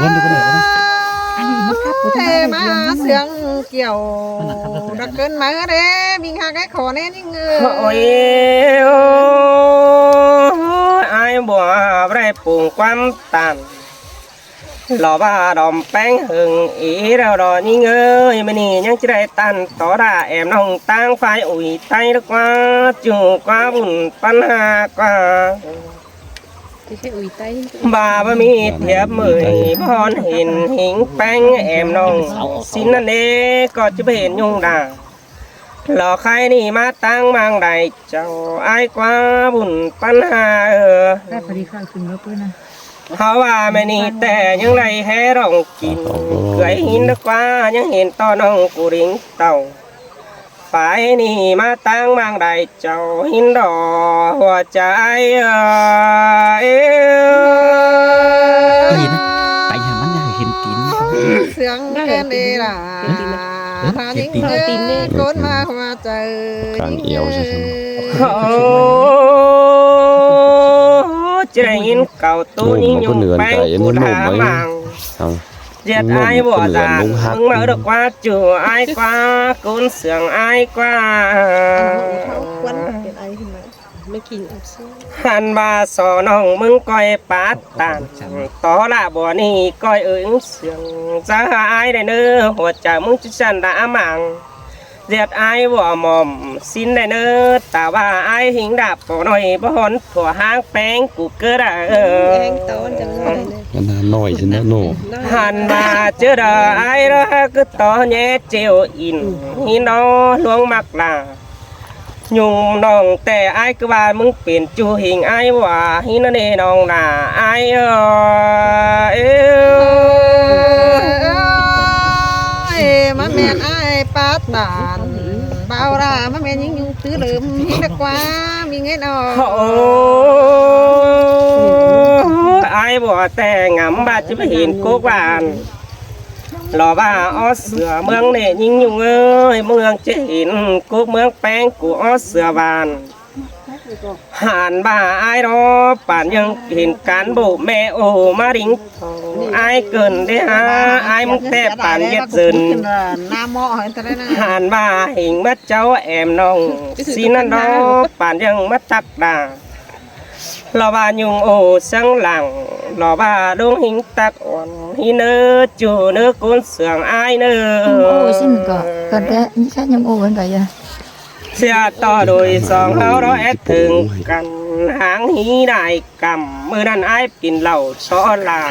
บนดูกันหน่อยนะอันนี้มันครับ มาเสียงเกี่ยวดักเกินมาเด้มีหาไอ้ขอแน่นี่เงย โอ้ยไอ้บัวได้ปลูกความตันหล่อบ้าดอมแป้งหึงอีเราดอนี่เงยไม่นี่ยังจะได้ตันต่อด่าแอมน้องตั้งไฟอุ่ยไตลึกว่าจูกว่าบุญปัญหากว่าบาบมีเทียบมือพรเห็นหิงแป้งแอมน้องสินนั่นเองก็จะไปเห็นยุงด่าหล่อใครนี่มาตั้งบางใดเจ้าไอ้กว่าบุญปัญหาได้พอดีข้าวขึ้นแล้วเพื่อนนะเขาว่าไม่นี่แต่ยังไรแห่ร้องกินเคยเห็นกว่ายังเห็นตอนน้องกูริงเต่าฝ่ายนี่มาตั้งบางใดเจ้าหินดอหัวใจเห็นไปหามันได้เห็นตีนเสียงแค่นี้ล่ะถ้ายิ่งเงยก้นมาหัวใจกลางเอวใช่ไหมจะได้ยินเก่าตู้ยิ่งยุ่งแป้งกูถามมังเจ็ดไอ้บัวตามึงมาดอกว่าจูไอ้กว่ากุนเสียงไอ้กว่าหันบาสอน้องมึงก้อยปาดตานต่อละบัวนี่ก้อยเอิงเสียงจะหายได้เนื้อหัวใจมึงจะฉันด่ามังเจ็ดไอ้บัวหม่อมสิ้นได้เนื้อแต่ว่าไอ้หิงดาบก่อหน่อยบ่หนถั่วห้างแป้งกูเกิดมันน้อยใช่ไหมโน่หันมาเจอไอ้ละก็ต่อแย่เจียวอินหินอหลวงมักลายุงน้องแต่ไอ้ก็ว่ามึงเปลี่ยนจูหิงไอ้ว่าหินนี่น้องน่ะไอ้มาแม่ไอ้ปาตานเบารามาแม่ยิ่งยุ่งตื้อลืมหินกว่ามีเงินอไอ้บัวแต่งำบาจะไปเห็นกุกวานหล่อบ้าอ้อเสือเมืองเนี่ยยิ่งยุ่งเอ้ยเมืองจะเห็นกุกเมืองแป้งกูอ้อเสือบานหันบ้าไอ้รอป่านยังเห็นการโบแม่โอมาริงไอ้เกินได้ฮะไอ้มึงแต่ป่านเย็ดซึนหันบ้าเห็นมัดเจ้าแอมน้องสีนั่นรอป่านยังมัดตักดาหล่อบ้ายุงโอสังหลังหล่อบ้าดวงหิงตักอ่อนหิเนื้อจูเนื้อกุนเสืองไอ้เนื้อโอ้สิมันก็แต่นี่แค่ยังโอ้เหมือนกันยังเสียต่อโดยสองเขาเราแอดถึงกันหางหีได้กำมือนั้นไอ้กินเหล้าช้อลา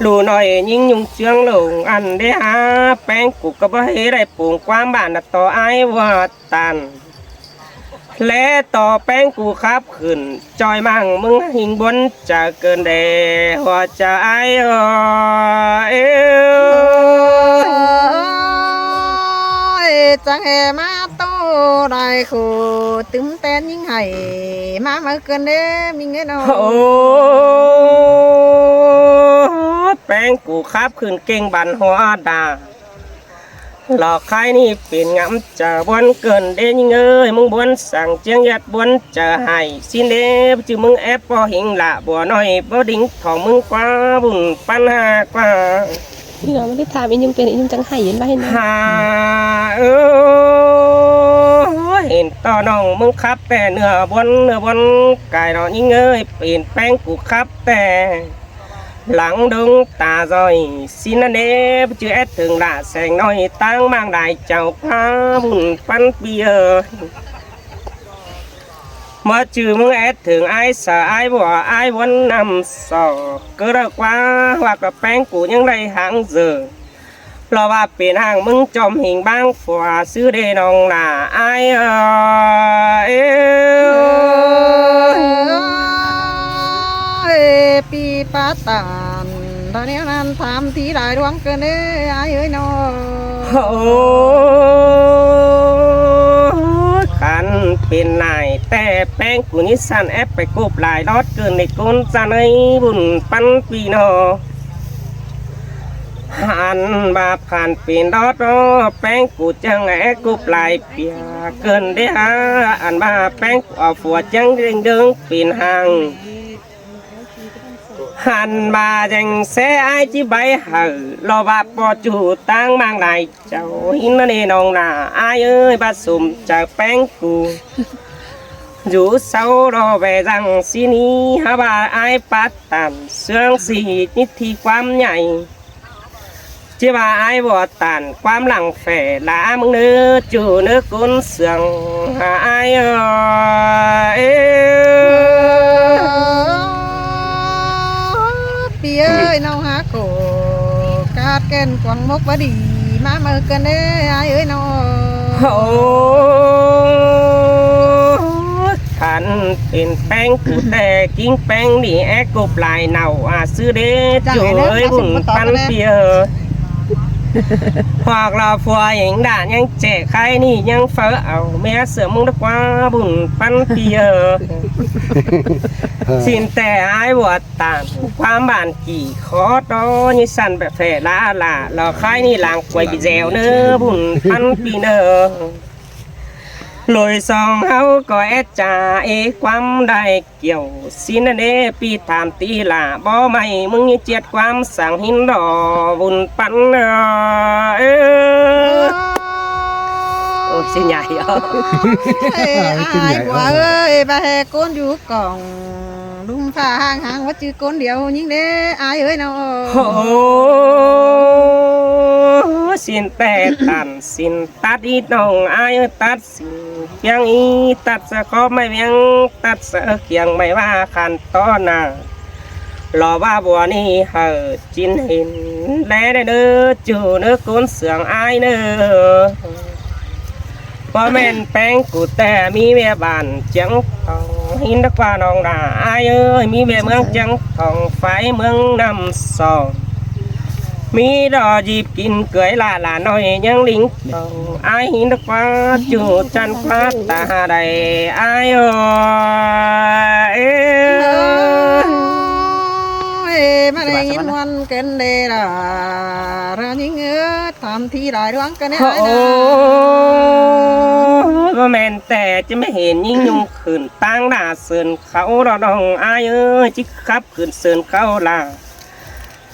ลูหน่อยยิ่งยุ่งเชืองหลงอันได้หาแป้งกูก็บ่ให้ได้ปลูกความบ้านต่อไอ้ว่าตันและต่อแป้งกูครับขึ้นจอยมั่งมึงหิงบนจะเกินเดหัวใจจังแห่มาโตได้คู่ตึมเต้นยิ่งให้มาเมื่อเกินเด้มีเงินโอ้แป้งกูครับขึ้นเก่งบันหัวดาหลอกใครนี่เปลี่ยนงำจะบวนเกินเด้ยิ่งเอ้ยมึงบวนสั่งเจียงยัดบวนจะให้สินเด้จือมึงแอบพอหิงละบัวน้อยบ่ดิ้งของมึงกว่าบุญปัญหากว่าพี่น้องไม่ได้ถามอีนึงเป็นอีนึงจังไห้เห็นบ้าเห็นไหมเห็นต่อน้องมึงครับแต่เนื้อบนกายเรายิ่งเอ้ยเปลี่ยนแป้งกูครับแต่หลังดงตาจอยสินเนบจือแอดถึงละแสงน้อยตั้งบางได้เจ้าพาบุญปันเปียมาจือมึงแอดถึงไอ้สาไอ้บัวไอ้วันนำสอก็เลิกว่ากับแป้งกูยังไรหางเจอเราว่าเป็นห่างมึงจอมหิงบ้างฝัวซื้อเดนองหน้าไอ้ปีปาตานตอนนี้นั้นทำที่ได้ดวงเกินเด้ไอ้เอ้ยน้องขันเป็นนายแต่แป้งกูนี่สั่นแอปไปกบหลายรอดเกินในก้นจะในบุญปันปีนอหันมาผ่านเป็นรอดแป้งกูจังแอบกบหลายเปียเกินได้อันมาแป้งกูเอาฝัวจังเด้งเป็นหาง hàn bà dành xe ai chỉ bay hở lo bà bỏ chủ tăng mang lại cháu hin nó nè nòng là ai ơi bà sùm chả bánh cù dù sau đó về rằng xin ý hả bà ai bắt tàn xương xì như thì quam nhảy chứ bà ai bỏ tàn quam lặng phẻ lá mừng nước chủ nước cún sương hả ai ơi Pi ơi nâu há cổ cát ken quăng mốc bá đi má mơ cơn đấy ai ơi nâu thành tiền bánh cụ tè kinh bánh đi ép cục lại nào à sư đế chủ ơi bùn pan bia hoặc là phùa những đạn những trẻ khai nì những phở ảo mẹ sửa mong được qua bùn pan bia xin tè ai bỏ tànความbản chỉ khó đó như săn bẹ phè là khai nì làng quay bị dèo nữa bùn pan bia nữa lối song hao có ép trà ê quam đại kiểu xin anh ê pi tham tí là bỏ mày mừng như chết quam sáng hin đỏ vun pan ôi xin nhảy ai quá ơi bà hè con chú còn đúng pha hàng hàng quá chứ con điều nhưng đấy ai ơi nào xin tè tàn xin tát ít nồng ai ơi tát xin biang y tát sẽ có mày biang tát sẽ kiêng mày ba khăn to nà lò ba bùa ni hở chín hình lẽ đây nữa chủ nước cún sướng ai nữa có men bánh cụ tè mi bè bàn trắng thòng hin đất qua nòng là ai ơi mi bè mương trắng thòng phải mương nằm sòn mi đò dịp kín cưới là nói những lính ai hin được qua chủ chân qua ta đầy ai ơi mà đây nhìn ngoan kênh đây là ra những ngứa tham thi đại đoán cái này ai có men tè chứไม่เห็นยิ่งยุ่งขืนตั้งหน้าเสือนเขาเราดองai ơi chứ khắpขืนเสือนเขาล่ะ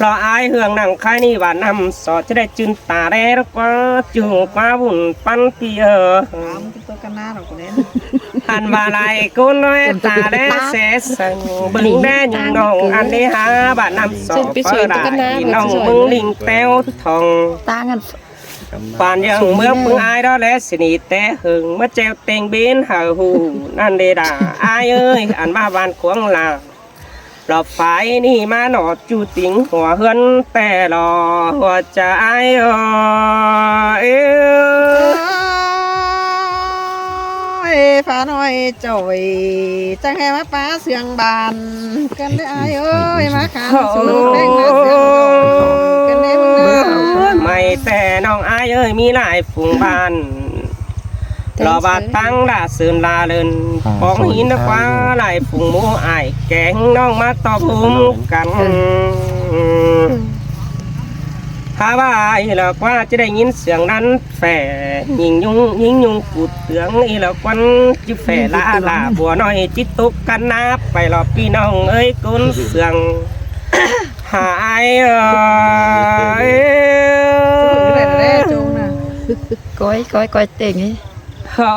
รออายเฮืองนั่งคายนี่ว่านำสอจะได้จืนตาแร่แล้วก็จูบมาบุญปันเปีย ตัวกันหน้าเราคนนี้ อันว่าไรกูน้อยตาแร่เสสังบึงแร่ยิงน้องอันนี้หาบ้านนำสอเปิดได้น้องมึงลิงแต้วทอง ตางัน ปานยังเมื่อมึงอายđóและสินีแต่หึงเมื่อเจ้าเต็งบินหาหูนั่นเดดาอายเอ้ยอันมาบ้านขวงลาหลอไฟนี่มาหนอจูติงหัวเฮือนแต่หลอหัวใจphá nói trời chẳng hay má phá xương bàn cần đấy ai ơi má khăn xuống đánh má xương cần đấy mừng ไม่แต่น้องอายเอ้ยมีหลายฝูงบ้านรอบาตั้งด่าเสื่อมลาเลินปองหินนักว่าหลายฝูงหมูอายแกงน้องมาตอบผมกันถ้าว่าอีหลอกว่าจะได้ยินเสียงนั้นแฝยิงยุงกูดเตืองอีหลอกวันจิแฝลาบัวน้อยจิตตุกกันนับไปรอพี่น้องเอ้ยกุนเสียงหายcoi tiền ấy เขา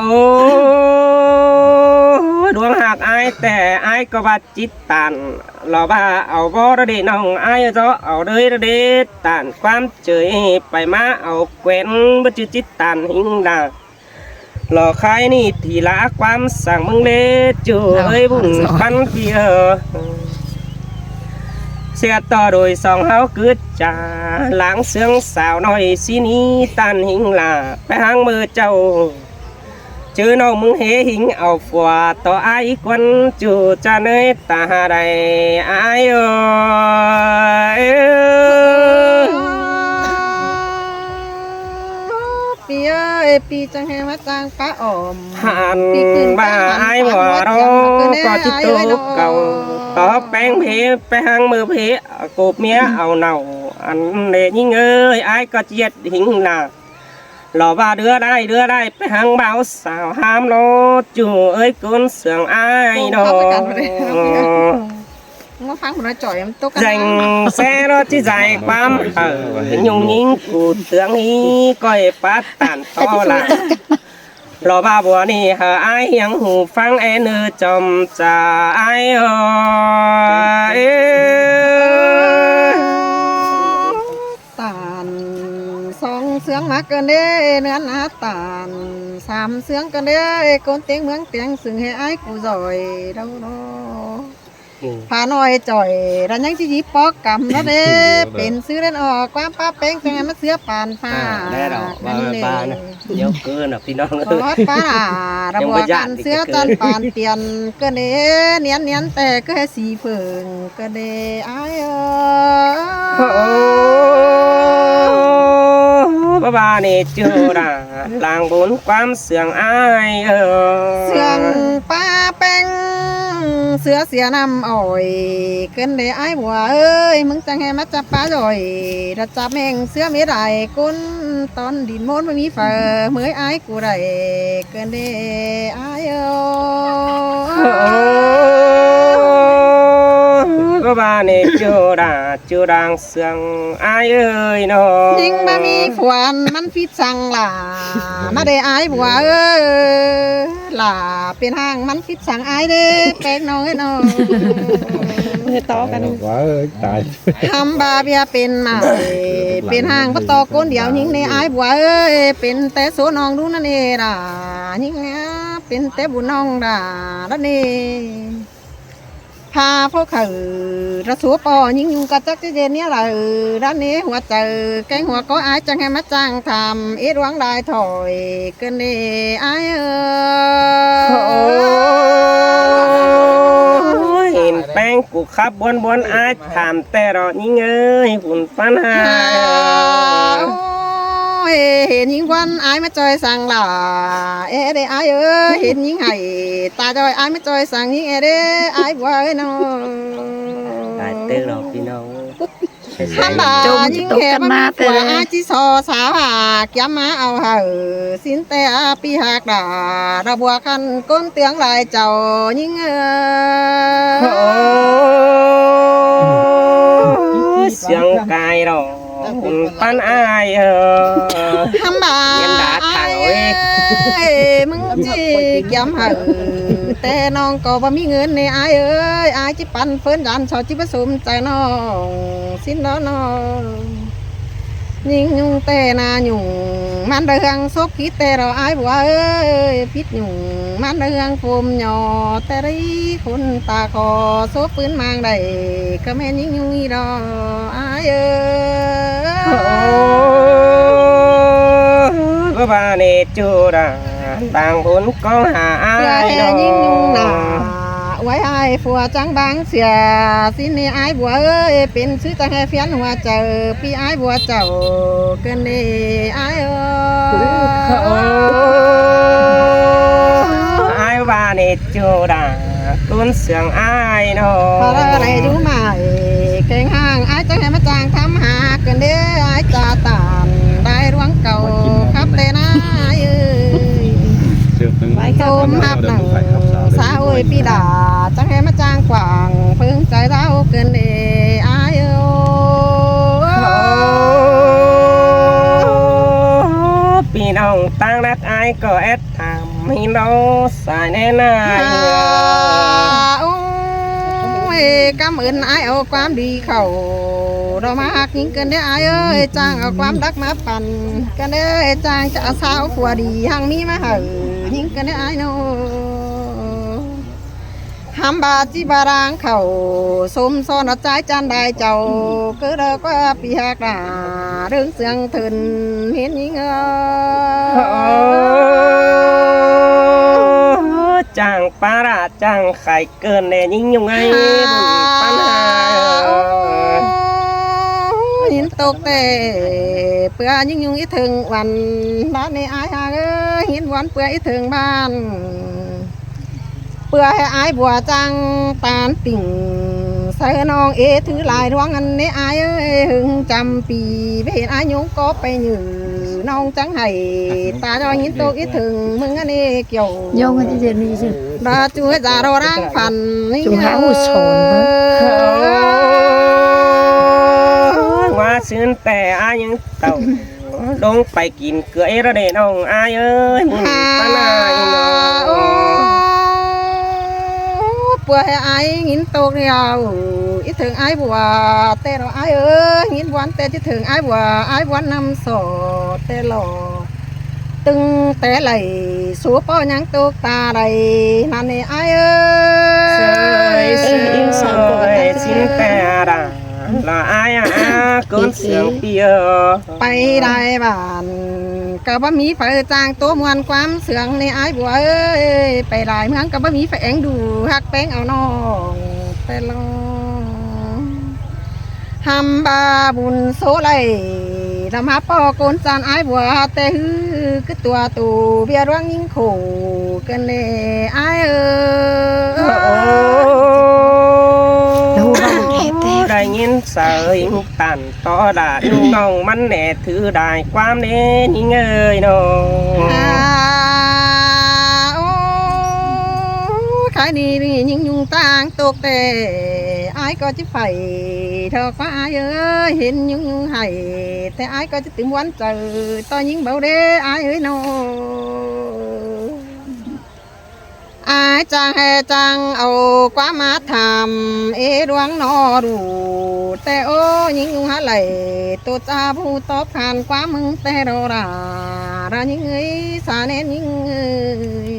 ดวงหักอายแต่อายก็บาดจิตตันเราบ้าเอาบ่ระเดน้องอายจะเอาเลยระเดตันความเจยไปมาเอาแกวนบ่จืจิตตันหิงดาหล่อใครนี่ทีละความสั่งมึงเด้จูเอ้ยบุญพันเพียเสียต่อโดยสองเฮาเกิดจ่าล้างเสืองสาวน้อยสินี้ตันหิงลาไปหางมือเจ้าเจอน้องมึงเฮหิงเอาฝัวต่อไอ้ควันจูจะเนยตาใดไอ้ปีเอ้ยปีจังให้มาจ้างป้าอม หันบ้าไอ้บ่รอก็จิตตุกเก่าต่อแป้งเพไปหางมือเพกบเมียเอาเน่าอันเดยิ่งเอ้ยไอ้ก็เจียดหิงหนาหล่อว่าเดือได้ไปหางเบาสาวห้ามโลจูเอ้ยกุนเสียงไอ้ดอก มา ฟังคนจ่อยมันตกกัน dành xe nó chỉ dài quam nhung nhính cụ tướng ý coi phát tàn to là lò ba bùa ni hờ ai hiếng hù phăng em nữ chồng cha ai tàn song sướng mắc cơn đê nữa á tàn sám sướng cơn đê con tiếng mướn tiếng sừng hệ ai cụ rồi đâu đóพาหน่อยจ่อยรันยังจีจีปอกกำแล้วเด้เป็นซื้อเล่นออกความป้าแป้งจังไงมาเสื้อปานผ้า đây rồi ba này nhiều cơ nào thì nó ปอดป้าระบวกันเสื้อจันปานเตียนก็เด้เนียนเนียนแต่ก็ให้สีเฟิงก็เด้อ้ายbà này chưa đã làng bốn quam sườn ai sườnป้าแป้งเสือเสียน้ำอ่อยเกินเด้อ้ายบัวเอ้ยมึงจังไงมาจับปลาจ่อยระจับแมงเสือไม่ได้ก้นตอนดินมนไม่มีเฟอเมื่อยอ้ายกูได้เกินเด้อ้ายbà này chưa đang sườn ai ơi nó nhưng mà mi phảnมันฟิตสั่งล่ะมาได้อ้ายบัวเอ้ยล่ะเป็นห้างมันฟิตสั่งอ้ายเด้แป้งน้อยน้อง ต่อกัน quá ơi tài ทำบาเบียเป็นใหม่เป็นห้างก็ตอก้นเดียวยิงในอ้ายบัวเอ้ยเป็นแต่โซน้องดูนั่นเองด่ายิงเนี้ยเป็นแต่บุญน้องด่านั่นเองพาพวกเขาระสูปอยิงยุงกระจักเจนเนี้ยล่ะด้านนี้หัวใจแกงหัวก็อ้ายจังให้มาจ้างทำเอ็ดหวังได้ถอยเกินเด้อ้ายเห็นแป้งกูขับบนอ้ายถามแต่รอยิ่งเอ้ยหุ่นปัญหา เห็นยิงวันอ้ายมาจอยสั่งล่ะเอ๊ะเด้อ้ายเอ้ยเห็นยิงไห้ตาจอยอ้ายมาจอยสั่งยิงเอ๊ะเด้อ้ายบัวเอ้ยน้อง đại tư rồiพี่น้อง ทำบายิงแค่มาผัวอ้ายจีซอสาวหากย้ำมาเอาเห่าสินแต่ปีหักด่าระบัวคันก้นเตียงลายเจ้ายิงxiềng cài rồiหุ่นปันอ้ายทำบาอ้ายมึงจีย้ำเห่าแต่น้องก็บ่มีเงินในอ้ายเอ้ยอ้ายจิปันเฟินยันชอจิผสมใจน้องสิ้นแล้วน้องยิงยุงแต่นาหยุ่งมันเรื่องซบพิษแต่เราอ้ายบัวเอ้ยพิษหยุ่งมันเรื่องโฟมหยอแต่ไรคนตาคอซบปืนมางได้ก็แม่ยิงยุงอีดออ้ายเอ้ย có bà này chưa đã đang bốn con hà เพื่อ ai ให้ยิงยุงหนาไว้อ้ายผัวจังบางเสียสินี่อ้ายบัวเอ้ยเป็นซื้อจังให้เฟียนหัวเจ้าพี่อ้ายบัวเจ้าเกินดีอ้ายเอ้ย ai bà này chưa đã tuôn sương ai พอ nó อะไรรู้ไหมเก่งห้างอ้ายจังให้มาจ้างทำหาเกินเด้อ้ายจ่าตานได้ร่วงเก่าครับเต้นะเอ้ย chưa từng โสมหับหนังสาวเอ้ยพี่ด่าจังให้มาจ้างกว่างเพิ่งใจเราเกินเด้อ้ายเอ้ย พี่น้องตั้งรักไอ้ก็แอดทำให้เราสายแน่นาย โอ้ยกำเอิญอ้ายเอาความดีเข้าเรามาหักยิงกันเด้ออ้ายเอ้ยจ้างเอาความรักมาปั่นกันเด้อจ้างจะสาวผัวดีหังมีมาเห่อยิงกันเด้ออ้ายโนทำบาจีบารางเขาสมซ้อนใจจันได้เจ้าก็เลิกว่าปีหักด่าเรื่องเสียงถึนเห็นยิงchẳng pa ra chẳng khai cơn nè nhưng nhung ấy pan hà ยินตกแต่เปื่อยิ่งยุงอีถึงวันบ้านในอ้ายหาเอ้ยหินวันเปื่ออีถึงบ้านเปื่อให้อ้ายบัวจังตานติ่งใส่น้องเอถือลายดวงอันนี้อ้ายเอ้ยหึงจำปีไปเห็นอ้ายยุงก็ไปหยือน้องจังให้ตาจอยหินตกอีถึงมึงอันนี้เกี่ยว nhung cái gì gì chứ ดาจูให้จ่ารอร่างพัน chúng háo sồn ซื้อแต่อายยังเต่าลงไปกินเกลือระเดน้องอายเอ้ยมึงตาหนายน้อง ปัวให้ไอ้งินโตเรียวอีถึงไอ้บัวแต่เราไอ้เอ้ยงินวันแต่จะถึงไอ้บัวไอ้วันนำสอแต่หล่อตึงแต่ไหลสัวป้อยังตกตาไหลนั่นนี่ไอ้เอ้ เสย ย เสยสินแต่ด่าละอายเกินเสียงเปีย ไปได้บ้านก็บ่มีไฟจางตัวมวนความเสืองในไอ้บัวเอ้ยไปได้เมืองก็บ่มีไฟแองดูฮักแป้งเอาน้องแต่ลองทำบาบุญโซไลทำหาปอโกนจานไอ้บัวแต่ฮือคือตัวตูเบียร้องยิงโขกันเน่ไอ้เอ้ แล้ว ย เราแท้แท้ ได้ยินเสียงตันต่อด่าน้องมันแน่ถือได้ความเน้นี่เงยน้อง โอ้ขายดีนี่ยิงยุงต่างตกแต่ไอ้ก็จะไฟเธอฟ้าเอ้ยเห็นยุงให้แต่ไอ้ก็จะตื่นวันเจอตอนยิงเบาเด้ไอ้เอ้ยน้องอายจังให้จังเอาความมาทำดวงนอดูแต่โอ้ยิงยุงหาไหลตัวจ้าผู้ตอบผ่านความมึงแต่เรายิงเอ้ยสาเน้นยิงเอ้ย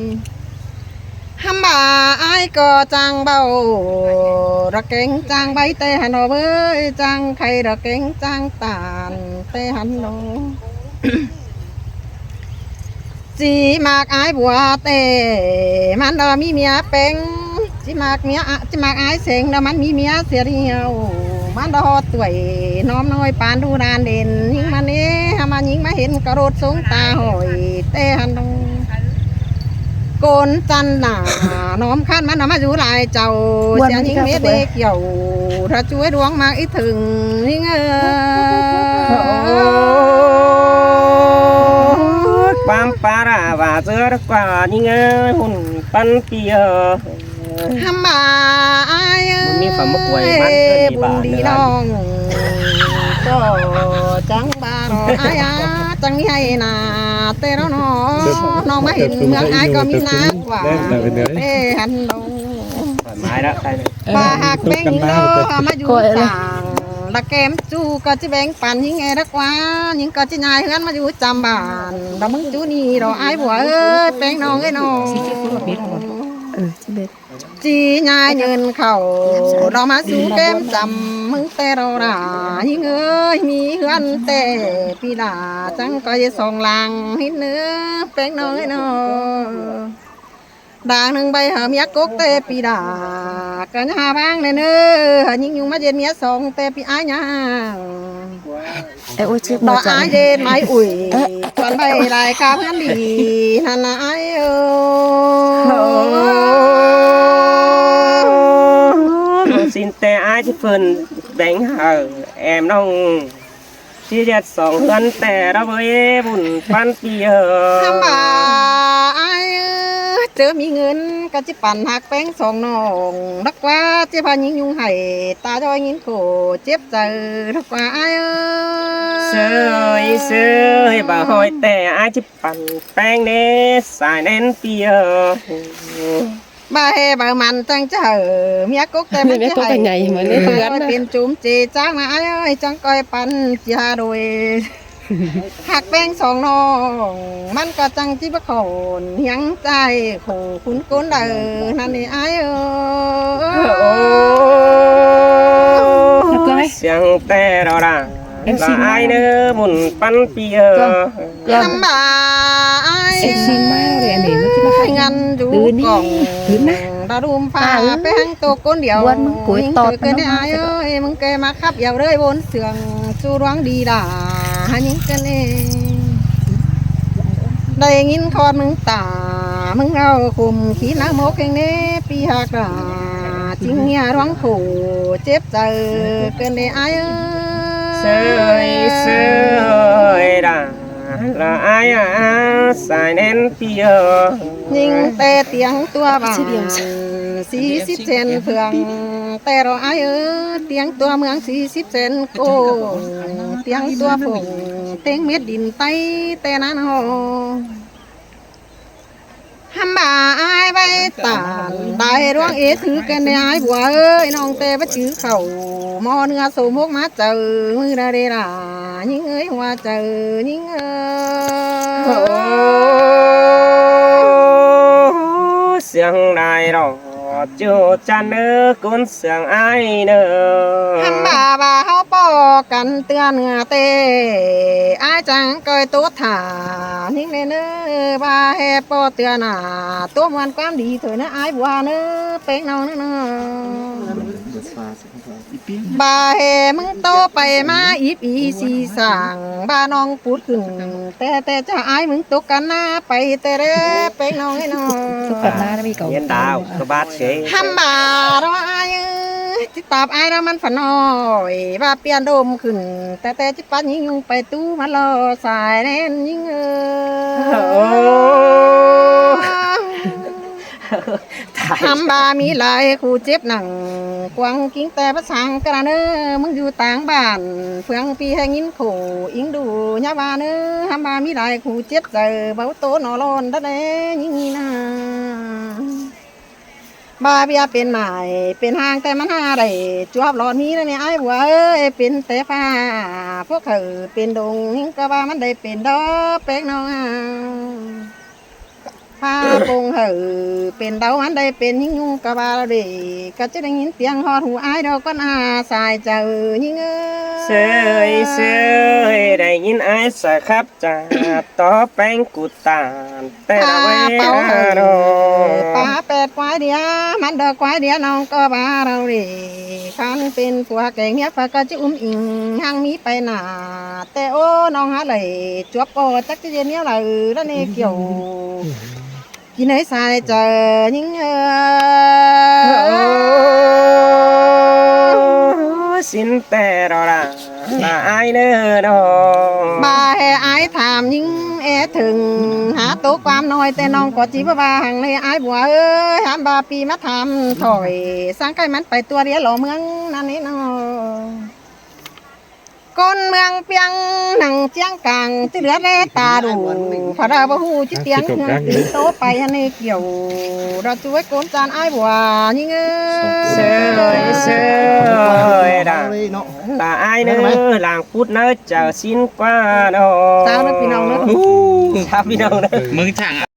ฮัมบ่าอายก็จังเบาระเก่งจังใบแต่หันเว้ยจังใครระเก่งจังตานแต่หันโน จีมากอายบัวเตมันดอมีเมียเป็นจีมากเมียจีมากอายเสงดอมันมีเมียเสียเดียวมันดอตัวน้อมน้อยปานดูดานเด่นยิงมาเนี้มันยิงมาเห็นกระโดดสูงตาหอยเตหันดงโกนจันหนาน้อมขั้นมันมาอยู่หลายเจ้าเสียยิงเม็ดเด็กเกี่ยวถ้าช่วยดวงมากอีถึงยิงความปาราว่าเจอดกว่านี่เงยหุ่นปันเปีย ทำบ่าอาย มันมีความมะกวยมันก็ดี บุ บา ญ ท ดี เนื้อ น้องก็จังบารออายจังมีให้นาแต่เราน้องมาเห็นเมืองอายก็มีน้ำกว่าเต้หันลง ไม้แล้วใช่เลย ปาหักแบงยิงโลมาอยู่ต่างละแกมจูก็จะแบ่งปันยิงไงรักว่ายิงก็จะนายเฮือนมาอยู่จำบ้านเรามึงจูนี่เราอายบัวเอ้ยแป้งน้องเอ้ยน้อง ที่เบ็ด จีนายเงินเขาเรามาสู่แก้มจำมึงแต่เราหนายิ่งเอ้ยมีเฮือนแต่พี่ดาจังก็จะส่งลางหินเนื้อแป้งน้อยน้อด่างหนึ่งใบหาเมียกกแต่ปีดากันหาบ้างเนื้อยิ่งยุงมาเย็นเมียสองแต่ปีอ้ายยัง ไอ้โอ้ยเจ็บ ด มา อก จั อ้างยเย็นไม้อุ่ยจวนใบลายกาเพื่อนดีนั่นนะไอ้เออ สินแต่อายที่เพิ่นแบ่งหาแอมน้องที่จะสองกันแต่เราเว้ยบุญปันเปีย ทำบ่าไอ้เจอมีเงินก็จิปั่นหักแป้งสองน้องรักว่าเจ้าพายิงยุงไห้ตาจอยยิงโขเจ็บใจรักว่าไอ้ เสยบ่หอยแต่อายที่ปั่นแป้งเนสายแน่นเปีย บ่เฮบ่มันจังเจอเมียกกแต่มันจะให้เป็นจุ่มเจจ้างมาไอ้จังก้อยปั่นจีฮาโดยหักแป้งสองน้องมันก็จังจิบะโขนยังใจโขคุณก้นเด้อนั่นนี่ไอ้เสียงแต่เราด่าละอายเนื้อบุญปันเปีย ทำบ่าไอ้ เอ็กซินมาเลยอันนี้มันจะมา ให้งันดูกล่องดารุมฟ้าไปหังตัวก้นเดียวเกินได้ไอ้เอ้ยมึงแกมาขับอย่าเลยบนเสืองจูร้องดีด่าหายิงกันเองได้ยินคอมึงตามึงเอาคุมขี้น้ำมกเองเน่ปีหักด่าจริงเนี่ยร้องขู่เจ็บใจเกินได้ไอ้เอ้ย เสยด่าละอายสายแน่นเปีย ยิงแต่เตียงตัวบ้าน 40 เซนเฟืองแต่เราอายเอ้ยเตียงตัวเมือง40 เซนโกเตียงตัวฝงเต็งเม็ดดินไตแต่นั้นโหหำบ่าอายใบตาลได้ร่วงเอถือกันในอายบัวเอ้ยน้องแต่ว่าจื้อเข่าหมอเนื้อโสมกมาเจอมือระเดรายิ่งเอ้ยว่าเจอยิ่งเอ้ย เสียงได้รอจูจันเนื้อกุนเสียงไอ้เนื้อ หำบ่าบ่าเฮาปอกันเตือนเหงือเตอายจังเกยตัวถายิ่งเนื้อบ่าแฮปอเตือนหน้าตัวมันความดีเถอะนะอายบัวเนื้อเป็งน้องเนื้อบาเฮมึงโตไปมาอีปีสีสั่งบาน้องพูดขึ้นแต่จะอายมึงตกกันหน้าไปแต่เด้อเป็งน้องไอ้น้อง ทุกปันหน้าได้มีเก่า เย็นดาวกระบาดเฉย ทำบาเราอายจิตตาบอายเรามันฝันน้อยว่าเปลี่ยนโดมขึ้นแต่จิตปันยิงยุงไปตู้มันรอสายแน่นยิงทำบามีหลายคู่เจ็บหนังกวางกิ้งแต่ภาษากระเนอมึงอยู่ต่างบ้านเฟืองปีให้ยินโขอิงดูยาบาเนอทำบามีหลายคู่เจ็บเจอเบาโตนอรอนได้ยิงนะบาเบียเป็นหมายเป็นหางแต่มันหาได้จวบหลอดนี้แล้วเนี่ยไอ้บัวเอ้ยเป็นแต่ฟ้าพวกเขาเป็นดงหิงกะว่ามันได้เป็นดอกเป็กน้องพาปงเหอเป็นเดามันได้เป็นยิ่งยุงกะบาเราเด็ก็จะได้ยินเสียงฮอดหูไอ้ดอกก็น่าสายเจอยิ่งเสยได้ยินไอ้สะครับจ้าต่อแป้งกูตานแต่ละเว เป่าเห ลา อป่าเป็ดควายเดียมันดอกควายเดียน้องก็บาเราเด็คันเป็นผัวแกงเนี้ยฝากก็จะอิงห่างมีไปหนาแต่โอ้น้องหาเลยจวบก็จักจะเย็นเนี้ยเลยแล้วเนี่ยเกี่ยวกินให้สายเจอยิ่งสินแต่รอละละไอเนื้อดอก บ่าให้อายถามยิ่งถึงหาตัวความน้อยแต่น้องก็จีบว่าหังในอายบัวเอ้ยหามบาปีมาทำถอยสร้างใกล้มันไปตัวเดียวหล่อเมืองนั่นนี่น้องคนเมืองเปียงหนังเจียงกลางที่เหลือแลตาดูพระดาบหูจิเตียงเงินโตไปอันนี้เกี่ยวเราช่วยโกนจานอายบัวยิ่งเสยด่าตาไอเนื้อหลังพูดเนื้อเจอสินกว่าดอก เจ้านะพี่น้องเนอะ ชาวพี่น้องเนื้อ มึงช่าง